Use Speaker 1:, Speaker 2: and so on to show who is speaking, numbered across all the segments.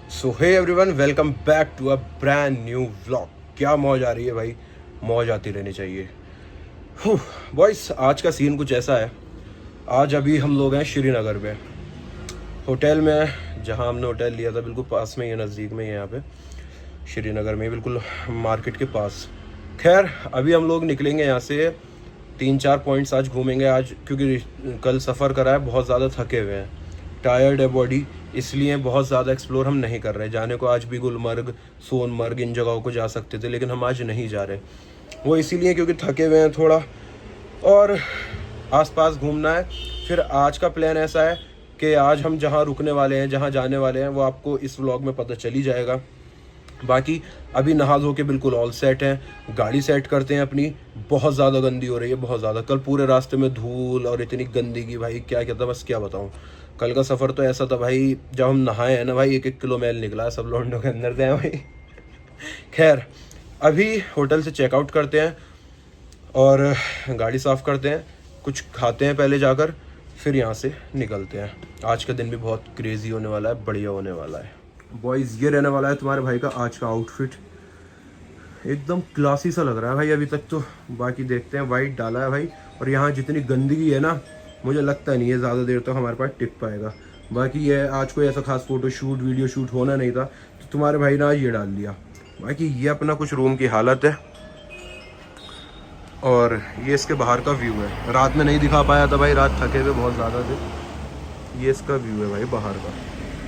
Speaker 1: So hey everyone, welcome back to a brand new vlog. क्या मौज आ रही है भाई, मौज आती रहनी चाहिए। बॉयस, आज का सीन कुछ ऐसा है। आज अभी हम लोग हैं श्रीनगर में, होटल में। जहां हमने होटल लिया था बिल्कुल पास में ही है, नज़दीक में ही है, यहाँ पे श्रीनगर में, बिल्कुल मार्केट के पास। खैर, अभी हम लोग निकलेंगे यहाँ से। 3-4 पॉइंट्स आज घूमेंगे आज, क्योंकि कल सफ़र करा है, बहुत ज़्यादा थके हुए हैं, टायर्ड है बॉडी, इसलिए बहुत ज़्यादा एक्सप्लोर हम नहीं कर रहे। जाने को आज भी गुलमर्ग, सोनमर्ग, इन जगहों को जा सकते थे, लेकिन हम आज नहीं जा रहे। वो इसीलिए क्योंकि थके हुए हैं थोड़ा, और आसपास घूमना है। फिर आज का प्लान ऐसा है कि आज हम जहाँ रुकने वाले हैं, जहाँ जाने वाले हैं, वो आपको इस व्लॉग में पता चल ही जाएगा। बाकी अभी नहा धो के बिल्कुल ऑल सेट हैं, गाड़ी सेट करते हैं अपनी। बहुत ज़्यादा गंदी हो रही है, बहुत ज़्यादा। कल पूरे रास्ते में धूल और इतनी गंदगी, भाई क्या कहता, बस क्या बताऊँ। कल का सफ़र तो ऐसा था भाई, जब हम नहाए हैं ना भाई, 1-1 किलो मैल निकला है, सब लौंडों के अंदर थे भाई। खैर, अभी होटल से चेकआउट करते हैं और गाड़ी साफ़ करते हैं, कुछ खाते हैं पहले जाकर, फिर यहाँ से निकलते हैं। आज का दिन भी बहुत क्रेज़ी होने वाला है, बढ़िया होने वाला है। बॉयज़, ये रहने वाला है तुम्हारे भाई का आज का आउटफिट। एकदम क्लासी सा लग रहा है भाई अभी तक तो। बाकी देखते हैं, वाइट डाला है भाई, और यहाँ जितनी गंदगी है ना, मुझे लगता नहीं है ज़्यादा देर तक हमारे पास टिक पाएगा। बाकी ये आज कोई ऐसा खास फ़ोटो शूट, वीडियो शूट होना नहीं था, तो तुम्हारे भाई ने आज ये डाल दिया। बाकी ये अपना कुछ रूम की हालत है, और ये इसके बाहर का व्यू है। रात में नहीं दिखा पाया था भाई, रात थके हुए बहुत ज़्यादा थे। ये इसका व्यू है भाई बाहर का,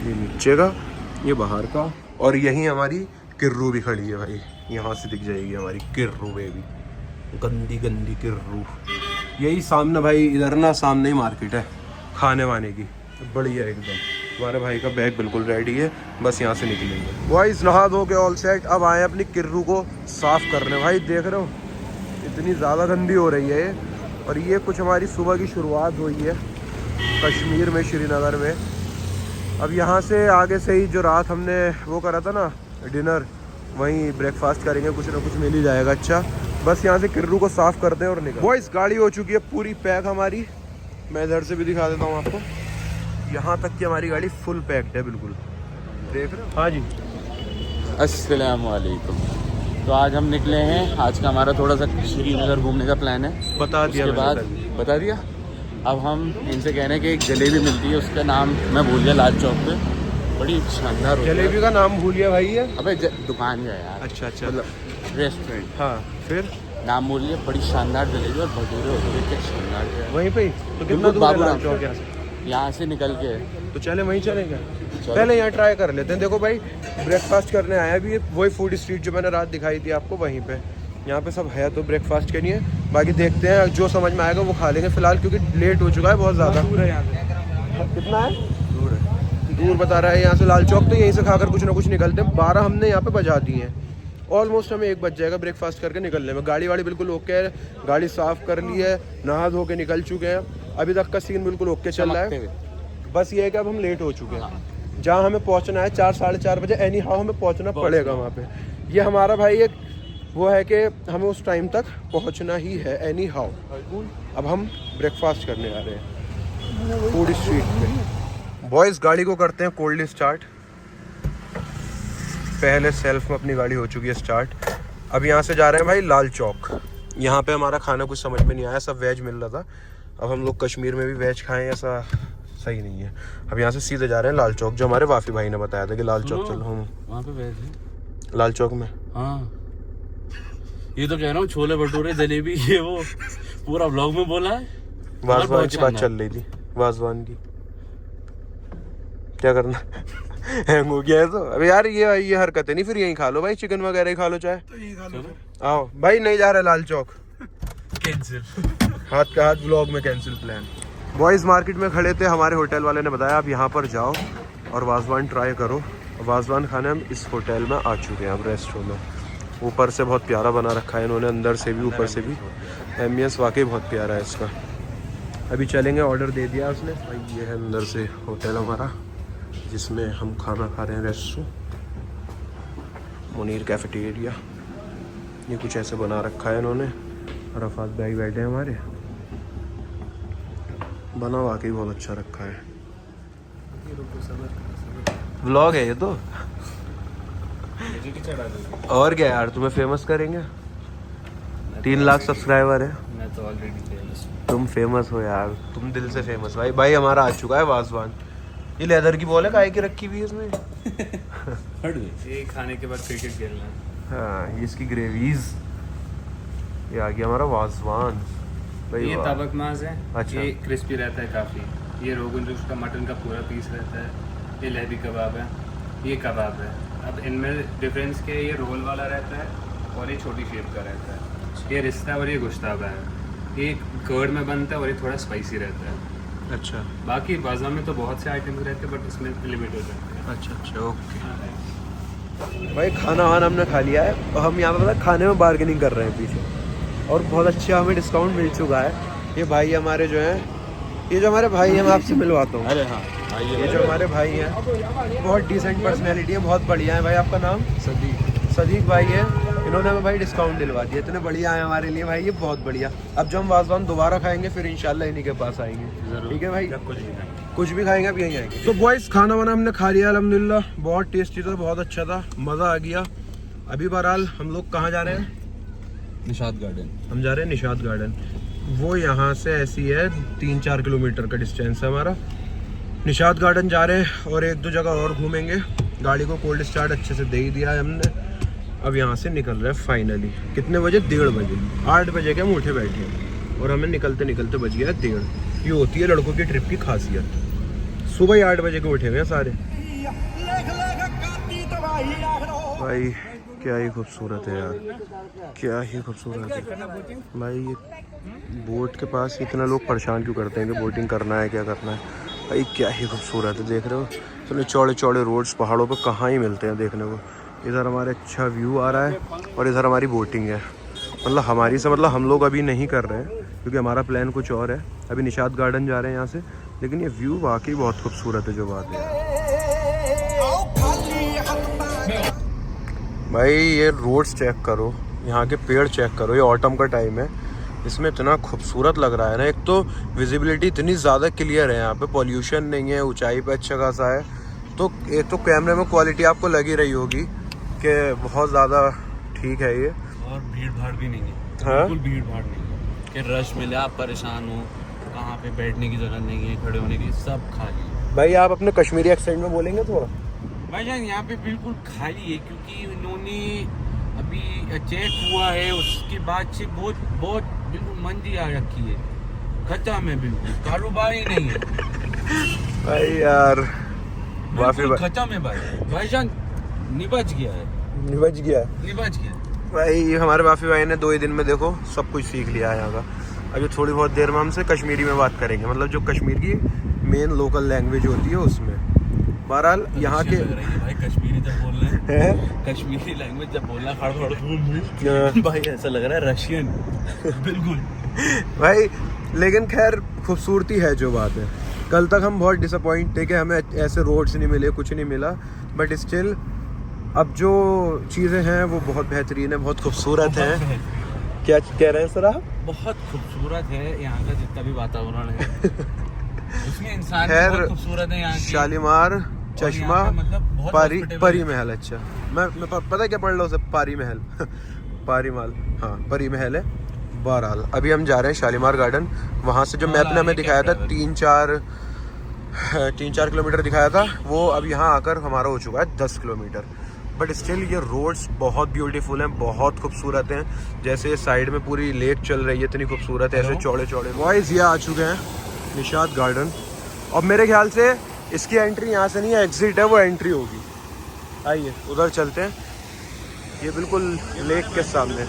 Speaker 1: ये नीचे का, ये बाहर का, और यहीं हमारी किर्रू भी खड़ी है भाई। यहाँ से दिख जाएगी हमारी किर्रू बेबी, गंदी गंदी किर्रू। यही सामने भाई, इधर ना सामने ही मार्केट है खाने वाने की, बढ़िया एकदम। हमारे भाई का बैग बिल्कुल रेडी है, बस यहाँ से निकलेंगे। बॉयज, नहा धो के ऑल सेट, अब आए अपनी किर्रू को साफ़ करने। भाई देख रहे हो इतनी ज़्यादा गंदी हो रही है ये। और ये कुछ हमारी सुबह की शुरुआत हुई है कश्मीर में, श्रीनगर में। अब यहाँ से आगे से ही जो रात हमने वो करा था ना डिनर, वहीं ब्रेकफास्ट करेंगे, कुछ ना कुछ मिल ही जाएगा। अच्छा, बस यहाँ से किर्रू को साफ़ करते हैं और निकल। बॉयस, गाड़ी हो चुकी है पूरी पैक हमारी। मैं इधर से भी दिखा देता हूँ आपको, यहाँ तक की हमारी गाड़ी फुल पैक्ड है बिल्कुल, देख रहे हो। हाँ जी,
Speaker 2: अस्सलाम वालेकुम। तो आज हम निकले हैं, आज का हमारा थोड़ा सा श्रीनगर घूमने का प्लान है।
Speaker 1: बता दिया
Speaker 2: उसके बाद बता दिया। अब हम इनसे कह रहे हैं कि एक जलेबी मिलती है, उसका नाम मैं भूल गया, लाल चौक पे, बड़ी शानदार होती है।
Speaker 1: जलेबी का नाम भूल गया भाई ये।
Speaker 2: अबे दुकान जो है यार,
Speaker 1: अच्छा अच्छा,
Speaker 2: मतलब रेस्टोरेंट।
Speaker 1: हाँ, फिर
Speaker 2: नाम भूल गया। बड़ी शानदार जलेबी और भटूरे होते हैं, क्या शानदार है।
Speaker 1: वहीं पे ही तो कितना दूर है लाल चौक यहाँ से?
Speaker 2: यहाँ से निकल के
Speaker 1: तो चले वहीं चलेंगे, पहले यहाँ ट्राई कर लेते हैं। देखो भाई, ब्रेकफास्ट करने आया भी, वही फूड स्ट्रीट जो मैंने रात दिखाई थी आपको, वहीं पे यहाँ पे सब है, तो ब्रेकफास्ट के लिए। बाकी देखते हैं, जो समझ में आएगा वो खा लेंगे फिलहाल, क्योंकि लेट हो चुका है बहुत ज़्यादा। दूर है यहाँ से, कितना है दूर है, दूर बता रहा है यहाँ से लाल चौक। तो यहीं से खाकर कुछ ना कुछ निकलते हैं। 12 हमने यहाँ पे बजा दिए हैं, ऑलमोस्ट हमें 1 बज जाएगा ब्रेकफास्ट करके निकलने में। गाड़ी वाड़ी बिल्कुल ओके है, गाड़ी साफ़ कर ली है, नहा धो के निकल चुके हैं। अभी तक का सीन बिल्कुल ओके चल रहा है। बस ये है कि अब हम लेट हो चुके हैं। जहाँ हमें पहुँचना है 4-4:30 बजे, एनी हाउ हमें पहुँचना पड़ेगा वहाँ पे। ये हमारा भाई एक वो है कि हमें उस टाइम तक पहुँचना ही है एनी हाउ। अब हम ब्रेकफास्ट करने आ रहे हैं फूड स्ट्रीट पे। बॉयज़, गाड़ी को करते हैं कोल्ड स्टार्ट। पहले सेल्फ में अपनी गाड़ी हो चुकी है स्टार्ट। अब यहाँ से जा रहे हैं भाई लाल चौक। यहाँ पे हमारा खाना कुछ समझ में नहीं आया, सब वेज मिल रहा था। अब हम लोग कश्मीर में भी वेज खाएं, ऐसा सही नहीं है। अब यहाँ से सीधे जा रहे हैं लाल चौक, जो हमारे वाफी भाई ने बताया था कि लाल चौक चलो। हम
Speaker 2: वहाँ पे वेज है
Speaker 1: लाल चौक में।
Speaker 2: हाँ, ये तो कह रहा हूँ, छोले भटूरे जलेबी, ये वो पूरा व्लॉग में बोला है।
Speaker 1: वाजवान की बात चल रही थी, वाजवान की। क्या करना हैंग हो गया है तो। अब यार ये हरकत है नहीं, फिर यहीं खा लो भाई, चिकन वगैरह ही खा लो, चाहे तो यहीं खा लो। आओ भाई, नहीं जा रहा लाल चौक, कैंसिल। हाथ का हाथ व्लॉग में कैंसिल प्लान। बॉयज़, मार्केट में खड़े थे, हमारे होटल वाले ने बताया आप यहाँ पर जाओ और वाजवान ट्राई करो। वाजवान खाने हम इस होटल में आ चुके हैं, अब रेस्टोरेंट में। ऊपर से बहुत प्यारा बना रखा है इन्होंने, अंदर से भी ऊपर से भी। एम्बियंस वाकई बहुत प्यारा है इसका। अभी चलेंगे, ऑर्डर दे दिया उसने भाई। ये है अंदर से होटल हमारा, जिसमें हम खाना खा रहे हैं, रेस्टोरेंट मुनीर कैफेटेरिया। ये कुछ ऐसे बना रखा है इन्होंने। रफात भाई बैठे हैं हमारे, बना वाकई बहुत अच्छा रखा है। व्लॉग है ये तो।
Speaker 2: एलईडी चढ़ा दूंगी।
Speaker 1: और क्या यार, तुम्हें फेमस करेंगे। 3 लाख सब्सक्राइबर है।
Speaker 2: मैं तो ऑलरेडी फेमस हूँ।
Speaker 1: तुम फेमस हो यार, तुम दिल से फेमस। भाई भाई हमारा आ चुका है वाजवान। ये लेदर की बॉल है, काहे की रखी हुई है इसमें।
Speaker 2: हट गई। ये खाने के बाद क्रिकेट खेलना है।
Speaker 1: हाँ, ये इसकी ग्रेवीज। ये आ गया हमारा वाजवान भाई।
Speaker 2: ये
Speaker 1: वाह।
Speaker 2: तबक मांस है।
Speaker 1: अच्छा।
Speaker 2: ये क्रिस्पी रहता है काफ़ी। ये रोगन जोश का मटन का पूरा पीस रहता है। ये लहदी कबाब है। ये कबाब है। अब इनमें डिफरेंस क्या है, ये रोल वाला रहता है और ये छोटी शेप का रहता है। ये रिश्ता और ये गुश्ताबा है। ये कर्ड में बनता है और ये थोड़ा स्पाइसी रहता है।
Speaker 1: अच्छा
Speaker 2: बाकी बाज़ार में तो बहुत से आइटम्स रहते हैं, बट इसमें लिमिट हो जाती है।
Speaker 1: अच्छा अच्छा ओके। भाई खाना वाना हमने खा लिया है और हम यहाँ पे पता खाने में बार्गेनिंग कर रहे हैं पीछे, और बहुत अच्छा हमें डिस्काउंट मिल चुका है। ये भाई हमारे जो हैं, ये जो हमारे भाई हैं, मैं आपसे मिलवाता हूँ।
Speaker 2: अरे हाँ,
Speaker 1: ये जो हमारे भाई हैं बहुत डिसेंट पर्सनैलिटी है, बहुत बढ़िया है भाई। आपका नाम? सदीक भाई है। इन्होंने हमें भाई डिस्काउंट दिलवा दिया, इतने बढ़िया है हमारे लिए भाई, ये बहुत बढ़िया। अब जब हम वाजवान दोबारा खाएंगे फिर इंशाल्लाह इन्हीं के पास आएंगे। ठीक है भाई, कुछ भी खाएंगे अब यहीं आएंगे। तो बॉयज खाना वाना हमने खा लिया अल्हम्दुलिल्लाह, बहुत टेस्टी था, बहुत अच्छा था, मज़ा आ गया। अभी बहरहाल हम लोग कहाँ जा रहे हैं?
Speaker 2: निशात गार्डन।
Speaker 1: हम जा रहे हैं निशात गार्डन। वो यहाँ से ऐसी है 3-4 किलोमीटर का डिस्टेंस है हमारा। निशात गार्डन जा रहे हैं और 1-2 जगह और घूमेंगे। गाड़ी को कोल्ड स्टार्ट अच्छे से दे ही दिया है हमने। अब यहाँ से निकल रहे हैं फाइनली। कितने बजे? 1:30 बजे। 8 बजे के हम उठे बैठे हैं और हमें निकलते निकलते बज गया 1:30। ये होती है लड़कों की ट्रिप की खासियत। सुबह ही 8 बजे के उठे हुए हैं सारे। भाई क्या ही खूबसूरत है यार, क्या ही खूबसूरत है भाई। ये बोट के पास इतना लोग परेशान क्यों करते हैं कि बोटिंग करना है क्या करना है। भाई क्या ही खूबसूरत है, देख रहे हो। इतने चौड़े चौड़े रोड्स पहाड़ों पे कहाँ ही मिलते हैं देखने को। इधर हमारे अच्छा व्यू आ रहा है और इधर हमारी बोटिंग है। मतलब हमारी से मतलब हम लोग अभी नहीं कर रहे हैं क्योंकि हमारा प्लान कुछ और है। अभी निशात गार्डन जा रहे हैं यहाँ से, लेकिन ये व्यू वाकई बहुत खूबसूरत है। जो बात है भाई, ये रोड्स चेक करो, यहाँ के पेड़ चेक करो। ये ऑटम का टाइम है, इसमें इतना खूबसूरत लग रहा है ना। एक तो विजिबिलिटी इतनी ज़्यादा क्लियर है, यहाँ पे पॉल्यूशन नहीं है, ऊंचाई पे अच्छा खासा है। तो एक तो कैमरे में क्वालिटी आपको लगी रही होगी कि बहुत ज़्यादा ठीक है ये।
Speaker 2: और भीड़ भाड़ भी नहीं है।
Speaker 1: हाँ?
Speaker 2: बिल्कुल भीड़ भाड़ नहीं है कि रश मिले आप परेशान हो, कहाँ पे बैठने की जगह नहीं है, खड़े होने की, सब खाली है।
Speaker 1: भाई आप अपने कश्मीरी एक्सेंट में बोलेंगे थोड़ा?
Speaker 2: भाईजान यहाँ पे बिल्कुल खाली है क्योंकि इन्होंने अभी चेक हुआ है, उसके बाद से बहुत बहुत बिल्कुल मंदी आ रखी है, खत्म है, बिल्कुल कारोबार ही नहीं है
Speaker 1: भाई यार
Speaker 2: बिल्कुल खत्म है भाई। भाईजान निबज गया है,
Speaker 1: निबज गया
Speaker 2: निबज गया
Speaker 1: भाई। हमारे बाफी भाई ने 2 ही दिन में देखो सब कुछ सीख लिया है यहाँ का। अभी थोड़ी बहुत देर में हमसे कश्मीरी में बात करेंगे, मतलब जो कश्मीर की मेन लोकल लैंग्वेज होती है उसमें। बहरहाल यहाँ के
Speaker 2: भाई कश्मीरी जब बोल रहे हैं, कश्मीरी लैंग्वेज जब बोलना खड़ भाई ऐसा लग रहा है रशियन बिल्कुल
Speaker 1: भाई। लेकिन खैर खूबसूरती है जो बात है। कल तक हम बहुत डिसअपॉइंट थे कि हमें ऐसे रोड्स नहीं मिले, कुछ नहीं मिला, बट स्टिल अब जो चीज़ें हैं वो बहुत बेहतरीन है, बहुत खूबसूरत हैं। क्या कह रहे हैं सर आप?
Speaker 2: बहुत खूबसूरत है यहाँ का जितना भी वातावरण है उसमें इंसान भी
Speaker 1: खैर,
Speaker 2: बहुत खूबसूरत है यहाँ की।
Speaker 1: शालीमार, चश्मा,
Speaker 2: मतलब बहुत
Speaker 1: परी महल। अच्छा मैं पता है क्या पढ़ लो उसे? पारी महल पारी महल, हाँ परी महल है। बहरहाल अभी हम जा रहे हैं शालीमार गार्डन। वहाँ से जो मैप ने हमें दिखाया था 3-4 किलोमीटर दिखाया था, वो अब यहाँ आकर हमारा हो चुका है 10 किलोमीटर। बट स्टिल ये रोड्स बहुत ब्यूटीफुल हैं, बहुत खूबसूरत हैं। जैसे साइड में पूरी लेक चल रही है, इतनी खूबसूरत है, ऐसे चौड़े चौड़े। बॉयज ये आ चुके हैं निशात गार्डन। और मेरे ख्याल से इसकी एंट्री यहाँ से नहीं है, एग्जिट है, वो एंट्री होगी। आइए उधर चलते हैं। ये बिल्कुल लेक के सामने।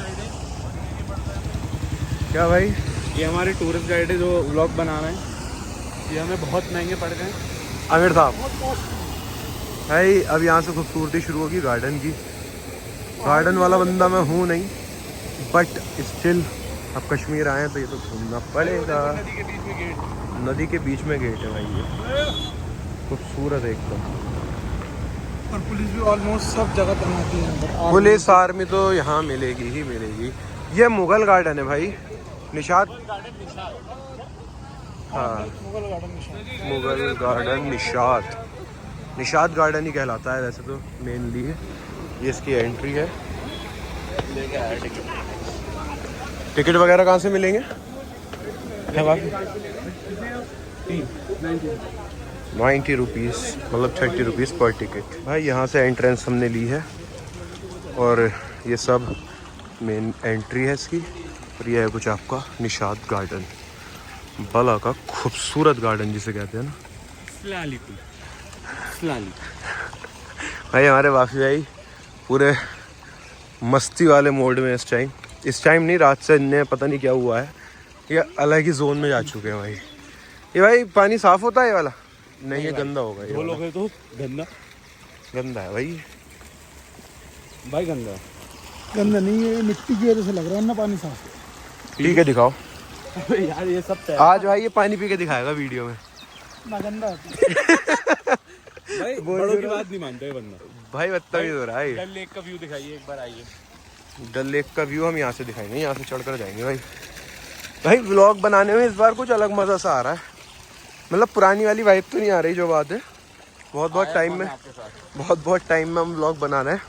Speaker 1: क्या भाई?
Speaker 2: ये हमारे टूरिस्ट गाइड है जो व्लॉग बना रहे हैं, ये हमें बहुत महंगे पड़ गए।
Speaker 1: आमिर साहब भाई, अब यहाँ से खूबसूरती शुरू होगी गार्डन की। गार्डन वाला बंदा मैं हूँ नहीं, बट स्टिल अब कश्मीर आए हैं तो ये तो घूमना पड़ेगा। नदी के बीच में गेट है भाई, ये खूबसूरत है एकदम।
Speaker 3: और पुलिस भी ऑलमोस्ट सब जगह तैनाती है।
Speaker 1: पुलिस आर्मी तो यहाँ मिलेगी ही मिलेगी। ये मुगल गार्डन है भाई, निशात। हाँ मुगल गार्डन निशात, निशात गार्डन ही कहलाता है वैसे तो मेनली। ये इसकी एंट्री है। टिकट वगैरह कहाँ से मिलेंगे? है बाकी 90 रुपीज़, मतलब 30 रुपीज़ पर टिकट। भाई यहाँ से एंट्रेंस हमने ली है और ये सब मेन एंट्री है इसकी। और ये है कुछ आपका निशात गार्डन, बला का खूबसूरत गार्डन जिसे कहते हैं ना। भाई हमारे वाफी भाई पूरे मस्ती वाले मोड में इस टाइम नहीं, रात से इन्हें पता नहीं क्या हुआ है, ये अलग ही जोन में जा चुके हैं भाई। ये भाई पानी साफ होता है ये वाला? नहीं, ये गंदा होगा। ये
Speaker 4: लोग तो
Speaker 1: गंदा है भाई
Speaker 4: गंदा
Speaker 3: गंदा नहीं है, मिट्टी की वजह से लग रहा है ना पानी साफ।
Speaker 1: पी के दिखाओ
Speaker 4: यार, ये सब
Speaker 1: आज भाई, ये पानी पी के दिखाएगा वीडियो में
Speaker 3: ना गंदा
Speaker 4: भाई, बड़ों की बात नहीं मानते बंदा।
Speaker 1: भाई बदतमीज हो रहा है।
Speaker 4: डल लेक का व्यू दिखाइए एक बार, आइए।
Speaker 1: डल लेक का व्यू हम यहाँ से दिखाएंगे, यहाँ से चढ़कर जाएंगे भाई व्लॉग बनाने में इस बार कुछ अलग मज़ा सा आ रहा है। मतलब पुरानी वाली वाइब तो नहीं आ रही, जो बात है बहुत टाइम में हम व्लॉग बना रहे हैं,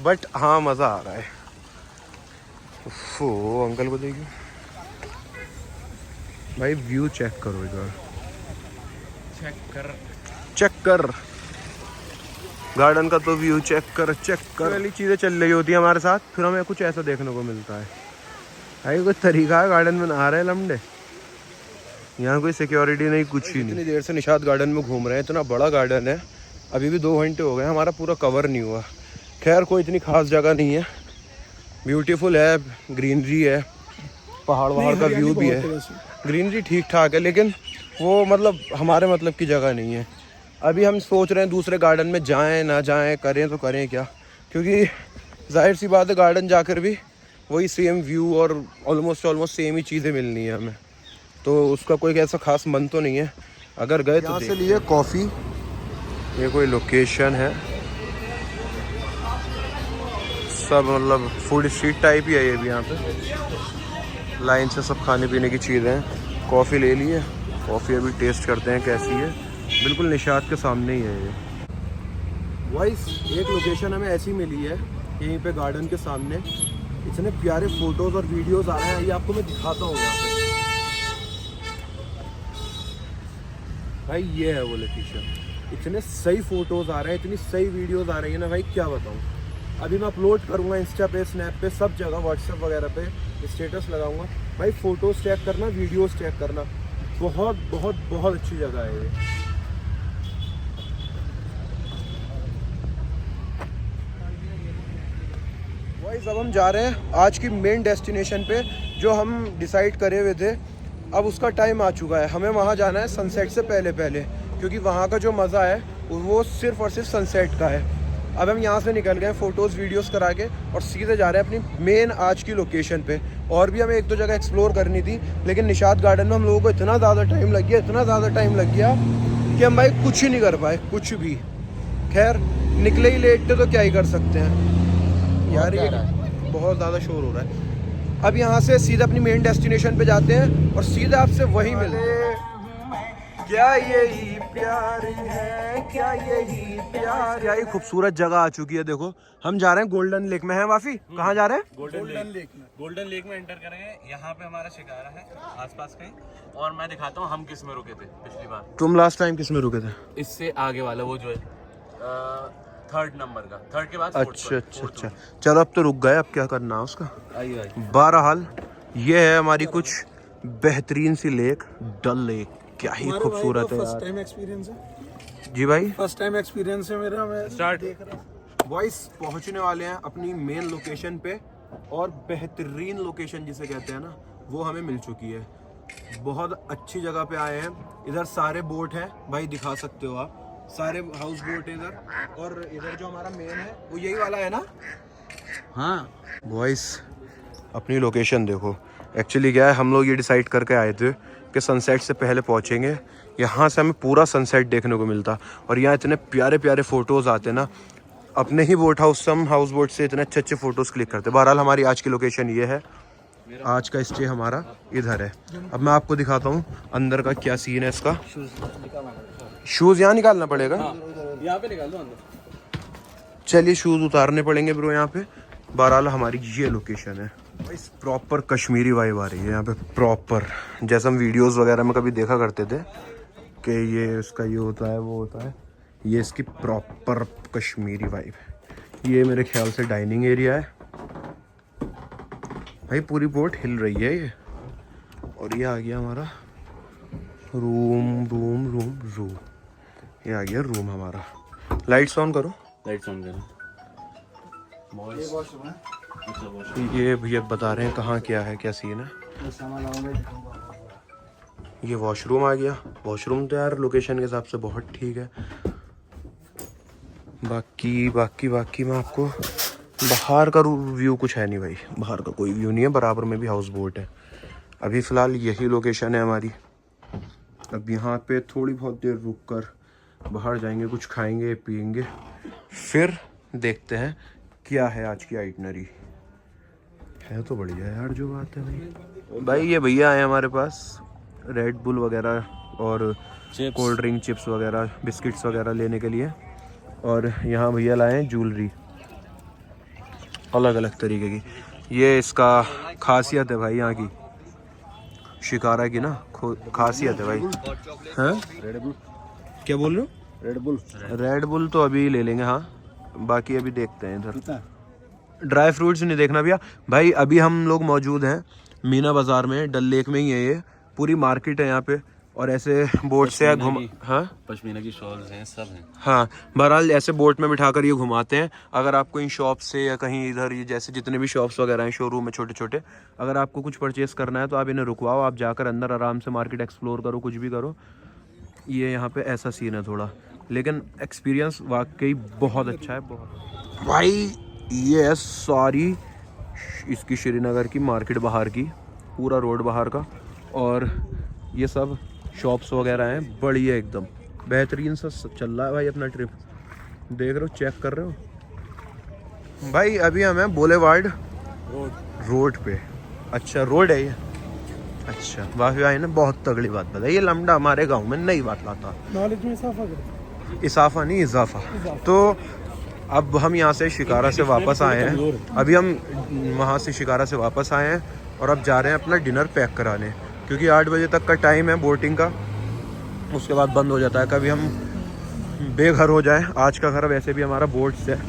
Speaker 1: बट हाँ मज़ा आ रहा है। ओह अंकल को देखिए भाई, व्यू चेक करो इधर, चेक कर गार्डन का तो व्यू चेक कर वाली चीज़ें चल रही होती है हमारे साथ, फिर हमें कुछ ऐसा देखने को मिलता है। भाई कोई तरीका है गार्डन में नहा रहे हैं लमडे, यहाँ कोई सिक्योरिटी नहीं, कुछ ही नहीं। इतनी देर से निशात गार्डन में घूम रहे हैं, इतना बड़ा गार्डन है, अभी भी 2 घंटे हो गए, हमारा पूरा कवर नहीं हुआ। खैर कोई इतनी खास जगह नहीं है, ब्यूटीफुल है, ग्रीनरी है, पहाड़ का व्यू भी है, ग्रीनरी ठीक ठाक है, लेकिन वो मतलब हमारे मतलब की जगह नहीं है। अभी हम सोच रहे हैं दूसरे गार्डन में जाएं ना जाएं, करें तो करें क्या, क्योंकि जाहिर सी बात है गार्डन जाकर भी वही सेम व्यू और ऑलमोस्ट सेम ही चीज़ें मिलनी है हमें, तो उसका कोई ऐसा खास मन तो नहीं है। अगर गए तो यहाँ से लिए कॉफ़ी, ये कोई लोकेशन है, सब मतलब फूड स्ट्रीट टाइप ही है ये भी। यहाँ पे लाइन से सब खाने पीने की चीज़ें हैं। कॉफ़ी ले लिए, कॉफ़ी अभी टेस्ट करते हैं कैसी है। बिल्कुल निशात के सामने ही है ये। वाइस एक लोकेशन हमें ऐसी मिली है यहीं पे गार्डन के सामने, इतने प्यारे फोटोज़ और वीडियोज़ आ रहे हैं, ये आपको मैं दिखाता हूँ यहाँ पे। भाई ये है वो लोकेशन, इतने सही फोटोज़ आ रहे हैं, इतनी सही वीडियोज़ आ रही है ना भाई, क्या बताऊँ। अभी मैं अपलोड करूँगा इंस्टा पे, स्नैप पे, सब जगह, व्हाट्सएप वगैरह पे स्टेटस लगाऊंगा। भाई फ़ोटोज़ चेक करना, वीडियोज़ चेक करना, बहुत बहुत बहुत अच्छी जगह है ये। गाइस अब हम जा रहे हैं आज की मेन डेस्टिनेशन पे, जो हम डिसाइड करे हुए थे। अब उसका टाइम आ चुका है, हमें वहाँ जाना है सनसेट से पहले, क्योंकि वहाँ का जो मज़ा है वो सिर्फ़ और सिर्फ सनसेट का है। अब हम यहाँ से निकल गए फ़ोटोज़ वीडियोज़ करा के और सीधे जा रहे हैं अपनी मेन आज की लोकेशन पे। और भी हमें 1-2 जगह एक्सप्लोर करनी थी, लेकिन निशात गार्डन में हम लोगों को इतना ज़्यादा टाइम लग गया कि हम भाई कुछ ही नहीं कर पाए, कुछ भी। खैर निकले ही लेट थे तो क्या ही कर सकते हैं यार, ये बहुत ज़्यादा शोर हो रहा है। अब यहाँ से सीधे अपनी मेन डेस्टिनेशन पे जाते हैं और सीधे आपसे वही मिलते हैं। क्या यही प्यार है, क्या यही प्यार। क्या ही खूबसूरत जगह आ चुकी है, देखो हम जा रहे हैं गोल्डन लेक में। है वाफी, कहाँ जा रहे हैं?
Speaker 4: गोल्डन लेक में एंटर करेंगे। यहाँ पे हमारा शिकारा है आसपास कहीं, और मैं दिखाता हूँ हम किस में रुके थे पिछली बार।
Speaker 1: तुम लास्ट टाइम किस में रुके थे?
Speaker 4: इससे आगे वाला वो जो है 3rd नंबर का, 3rd के बाद 4th
Speaker 1: अच्छा चलो अब तो रुक गए, अब क्या करना है उसका।
Speaker 4: आइए।
Speaker 1: बहरहाल ये है हमारी कुछ बेहतरीन सी लेक, डल लेक। क्या ही खूबसूरत है
Speaker 3: फर्स्ट
Speaker 1: यार।
Speaker 3: टाइम एक्सपीरियंस है
Speaker 1: जी भाई,
Speaker 3: फर्स्ट टाइम एक्सपीरियंस है मेरा। मैं
Speaker 4: स्टार्ट।
Speaker 3: देख रहा हूं
Speaker 1: बॉयस पहुंचने वाले हैं अपनी मेन लोकेशन पे, और बेहतरीन लोकेशन जिसे कहते हैं ना, वो हमें मिल चुकी है। बहुत अच्छी जगह पे आए हैं। इधर सारे बोट हैं भाई, दिखा सकते हो आप, सारे हाउस बोट है इधर। और इधर जो हमारा मेन है वो यही वाला है ना?
Speaker 4: हाँ
Speaker 1: बॉयस अपनी लोकेशन देखो। एक्चुअली क्या है, हम लोग ये डिसाइड करके आए थे कि सनसेट से पहले पहुंचेंगे, यहाँ से हमें पूरा सनसेट देखने को मिलता, और यहाँ इतने प्यारे प्यारे फ़ोटोज़ आते ना। अपने ही बोट हाउस से, हम हाउस बोट से इतने अच्छे अच्छे फ़ोटोज़ क्लिक करते। बहरहाल हमारी आज की लोकेशन ये है, आज का स्टे हमारा इधर है। अब मैं आपको दिखाता हूँ अंदर का क्या सीन है इसका। शूज़ यहाँ निकालना पड़ेगा।
Speaker 4: यहाँ पे निकाल दो अंदर।
Speaker 1: चलिए शूज़ उतारने पड़ेंगे ब्रो यहाँ पे। बहरहाल हमारी ये लोकेशन है। इस प्रॉपर कश्मीरी वाइब आ रही है यहाँ पे प्रॉपर, जैसे हम वीडियोस वगैरह में कभी देखा करते थे कि ये इसका ये होता है वो होता है, ये इसकी प्रॉपर कश्मीरी वाइब है। ये मेरे ख्याल से डाइनिंग एरिया है भाई, पूरी बोट हिल रही है ये। और ये आ गया हमारा रूम, ये आ गया रूम हमारा। लाइट्स ऑन करो,
Speaker 4: लाइट्स ऑन करो।
Speaker 1: ये भैया बता रहे हैं कहाँ क्या है, क्या सीन है। ये वॉशरूम आ गया। वॉशरूम तो यार लोकेशन के हिसाब से बहुत ठीक है। बाकी मैं आपको बाहर का व्यू कुछ है नहीं भाई, बाहर का कोई व्यू नहीं है। बराबर में भी हाउस बोट है। अभी फ़िलहाल यही लोकेशन है हमारी। अब यहाँ पे थोड़ी बहुत देर रुक कर बाहर जाएंगे, कुछ खाएंगे पिएंगे, फिर देखते हैं क्या है आज की आइटनरी। है तो बढ़िया यार जो बात है भाई। ये भैया आए हमारे पास रेड बुल वगैरह और कोल्ड ड्रिंक, चिप्स वगैरह, बिस्किट्स वगैरह लेने के लिए। और यहाँ भैया लाए हैं ज्वेलरी अलग अलग तरीके की। ये इसका खासियत है भाई यहाँ की, शिकारा की ना खासियत है भाई। हैं
Speaker 4: रेड बुल,
Speaker 1: क्या बोल रहे हो? रेड बुल तो अभी ले लेंगे। हाँ बाकी अभी देखते हैं इधर। ड्राई फ्रूट्स नहीं देखना भैया। भाई अभी हम लोग मौजूद हैं मीना बाज़ार में, डल लेक में ही है ये। पूरी मार्केट है यहाँ पे और ऐसे बोट से घुमा, हाँ
Speaker 4: पश्मीना की शॉल्स हैं, सब हैं।
Speaker 1: हाँ बहरहाल ऐसे बोट में बिठाकर ये घुमाते हैं। अगर आपको इन शॉप से या कहीं इधर ये जैसे जितने भी शॉप्स वगैरह हैं शोरूम में छोटे छोटे, अगर आपको कुछ परचेस करना है तो आप इन्हें रुकवाओ, आप जाकर अंदर आराम से मार्केट एक्सप्लोर करो, कुछ भी करो। ये यहाँ पे ऐसा सीन है थोड़ा, लेकिन एक्सपीरियंस वाकई बहुत अच्छा है बहुत। भाई ये है सारी इसकी श्रीनगर की मार्केट बाहर की, पूरा रोड बाहर का, और ये सब शॉप्स वगैरह हैं। बढ़िया एकदम बेहतरीन सा चल रहा है भाई अपना ट्रिप। देख रहे हो, चेक कर रहे हो भाई। अभी हम हैं बोलेवार्ड रोड पे। अच्छा रोड है ये, अच्छा वाह भाई ने बहुत तगड़ी बात बताई। ये लमडा हमारे गांव में नई बात लाता,
Speaker 3: नॉलेज में इजाफा
Speaker 1: नहीं इजाफा। तो अब हम यहाँ से शिकारा से वापस आए हैं। अभी हम वहाँ से शिकारा से वापस आए हैं और अब जा रहे हैं अपना डिनर पैक कराने, क्योंकि 8 बजे तक का टाइम है बोटिंग का, उसके बाद बंद हो जाता है। कभी हम बेघर हो जाए। आज का घर वैसे भी हमारा बोट्स है,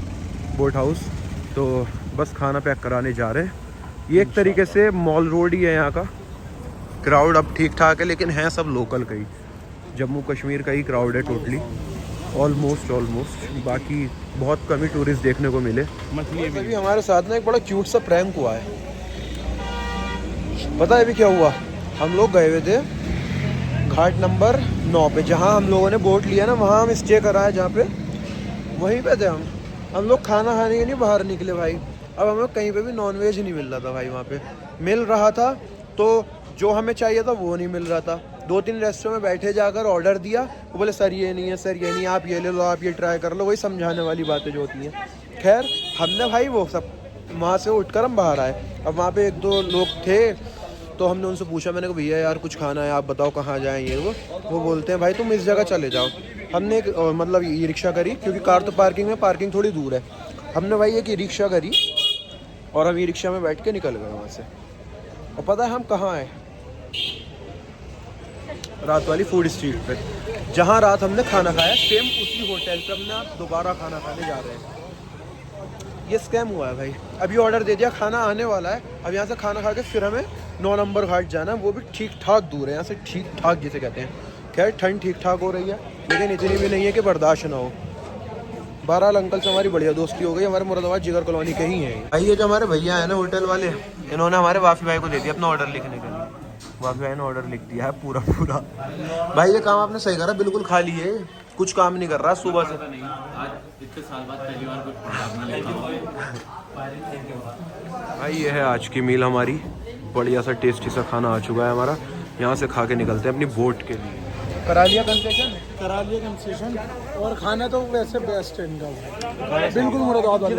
Speaker 1: बोट हाउस, तो बस खाना पैक कराने जा रहे हैं। ये एक तरीके से मॉल रोड ही है यहाँ का। क्राउड अब ठीक ठाक है, लेकिन है सब लोकल का ही, जम्मू कश्मीर का ही क्राउड है टोटली, ऑलमोस्ट। बाकी बहुत कम ही टूरिस्ट देखने को मिले। अभी हमारे साथ ना एक बड़ा क्यूट सा प्रैंक हुआ है। पता है अभी क्या हुआ? हम लोग गए हुए थे घाट नंबर 9 पे, जहाँ हम लोगों ने बोट लिया ना, वहाँ हम स्टे करा है जहाँ पे, वहीं पे थे हम लोग खाना खाने के लिए बाहर निकले भाई। अब हमें कहीं पे भी नॉनवेज नहीं मिल रहा था भाई। वहाँ पे मिल रहा था तो जो हमें चाहिए था वो नहीं मिल रहा था। 2-3 रेस्टोरेंट में बैठे जाकर ऑर्डर दिया, वो बोले सर ये नहीं है, सर ये नहीं, आप ये ले लो, आप ये ट्राई कर लो, वही समझाने वाली बातें जो होती हैं। खैर हमने भाई वो सब वहाँ से उठकर हम बाहर आए। अब वहाँ पे 1-2 लोग थे तो हमने उनसे पूछा, मैंने कहा भैया यार कुछ खाना है, आप बताओ कहाँ जाएँ ये वो बोलते हैं भाई तुम इस जगह चले जाओ। हमने एक मतलब ई रिक्शा करी, क्योंकि कार तो पार्किंग थोड़ी दूर है। हमने भाई एक ई रिक्शा करी और हम ई रिक्शा में बैठ के निकल गए वहाँ से। और पता है हम कहाँ आए? रात वाली फूड स्ट्रीट पे, जहाँ रात हमने खाना खाया, सेम उसी होटल पे हमने आप दोबारा खाना खाने जा रहे हैं। ये स्कैम हुआ है भाई। अभी ऑर्डर दे दिया, खाना आने वाला है। अब यहाँ से खाना खा के फिर हमें 9 नंबर घाट जाना है, वो भी ठीक ठाक दूर है यहाँ से, ठीक ठाक जिसे कहते हैं। खैर ठंड ठीक ठाक हो रही है, लेकिन इतनी भी नहीं है कि बर्दाश्त ना हो। बहरहाल अंकल से हमारी बढ़िया दोस्ती हो गई, हमारे मुरादाबाद जिगर कॉलोनी के ही हैं भाई। ये जो हमारे भैया हैं ना होटल वाले, इन्होंने हमारे वाफी भाई को दे दिया अपना ऑर्डर लिखने के लिए। वाफी भाई ने ऑर्डर लिख दिया है पूरा भाई। ये काम आपने सही करा, बिल्कुल खाली है, कुछ काम नहीं कर रहा सुबह से।
Speaker 4: इतने साल बाद पहली बार
Speaker 1: भाई ये है आज की मील हमारी। बढ़िया सा टेस्टी सा खाना आ चुका है हमारा। यहाँ से खा के निकलते हैं अपनी बोट के लिए।
Speaker 3: करा लिया कंसेशन और खाना तो वैसे बेस्ट है इनका, बिल्कुल मुरादाबाद वाले।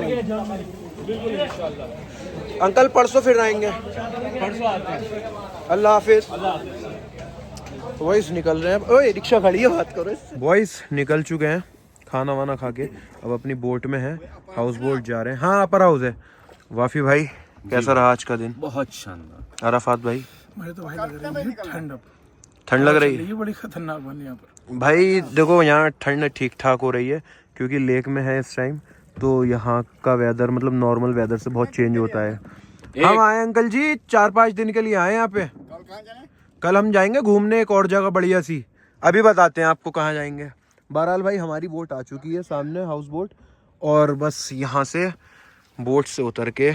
Speaker 1: अंकल परसों फिर आएंगे।
Speaker 4: परसों आते हैं।
Speaker 1: अल्लाह हाफिज। बॉयज निकल रहे हैं। ओए रिक्शा खड़ी है, बात करो। बॉयज निकल चुके हैं खाना वाना खा के अब अपनी बोट में है, हाउस बोट जा रहे हैं। हाँ अपर हाउस है। वाफी भाई कैसा रहा आज का दिन?
Speaker 4: बहुत शानदार।
Speaker 1: अराफात भाई
Speaker 3: मुझे तो भाई लग रही है ठंड अब
Speaker 1: ठंड लग रही है?
Speaker 3: ये बड़ी खतरनाक बनी यहाँ पर।
Speaker 1: भाई देखो यहाँ ठंड ठीक ठाक हो रही है क्योंकि लेक में है इस टाइम, तो यहाँ का वेदर मतलब नॉर्मल वेदर से बहुत चेंज होता है। हम आए अंकल जी 4-5 दिन के लिए आए यहाँ पे। कल हम जाएंगे घूमने एक और जगह बढ़िया सी, अभी बताते हैं आपको कहाँ जाएंगे। बहरहाल भाई हमारी बोट आ चुकी है सामने, हाउस बोट, और बस यहाँ से बोट से उतर के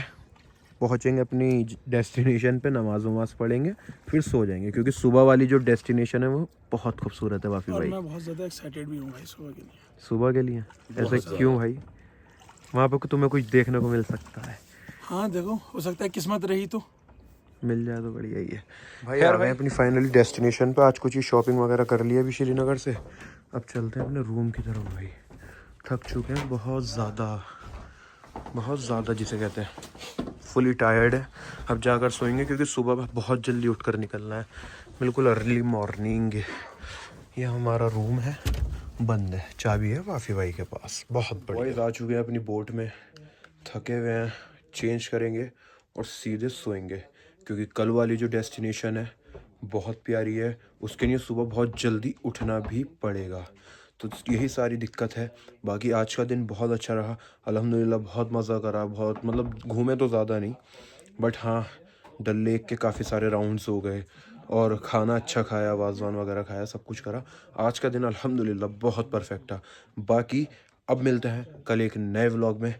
Speaker 1: पहुँचेंगे अपनी डेस्टिनेशन पे, नमाज वमाज पढ़ेंगे फिर सो जाएंगे क्योंकि सुबह वाली जो डेस्टिनेशन है वो बहुत खूबसूरत है वाफी
Speaker 3: और
Speaker 1: भाई।
Speaker 3: मैं बहुत ज़्यादा एक्साइटेड भी हूँ भाई सुबह के लिए।
Speaker 1: सुबह के लिए ऐसे क्यों भाई? वहाँ पे तुम्हें कुछ देखने को मिल सकता है।
Speaker 3: हाँ देखो, हो सकता है किस्मत रही तो
Speaker 1: मिल जाए तो बढ़िया ही है भाई। आ गए अपनी फाइनली डेस्टिनेशन पे। आज कुछ ही शॉपिंग वगैरह कर लिया अभी श्रीनगर से, अब चलते हैं अपने रूम की तरफ। भाई थक चुके हैं बहुत ज़्यादा जिसे कहते हैं, फुली टायर्ड है। अब जाकर सोएंगे क्योंकि सुबह बहुत जल्दी उठकर निकलना है, बिल्कुल अर्ली मॉर्निंग। ये हमारा रूम है, बंद है, चाबी है वाफी भाई के पास। बहुत बढ़िया। आ चुके हैं अपनी बोट में, थके हुए हैं, चेंज करेंगे और सीधे सोएंगे क्योंकि कल वाली जो डेस्टिनेशन है बहुत प्यारी है, उसके लिए सुबह बहुत जल्दी उठना भी पड़ेगा। तो यही सारी दिक्कत है। बाकी आज का दिन बहुत अच्छा रहा अल्हम्दुलिल्लाह, बहुत मज़ा करा, बहुत मतलब घूमे तो ज़्यादा नहीं बट हाँ डल लेक के काफ़ी सारे राउंड्स हो गए और खाना अच्छा खाया, वाजवान वगैरह खाया, सब कुछ करा। आज का दिन अल्हम्दुलिल्लाह बहुत परफेक्ट था। बाकी अब मिलते हैं कल एक नए व्लॉग में।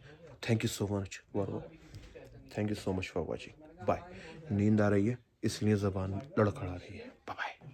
Speaker 1: Thank you so much Virgo, thank you so much for watching. Bye. नींद आ रही है इसलिए ज़बान लड़खड़ा रही है। Bye bye.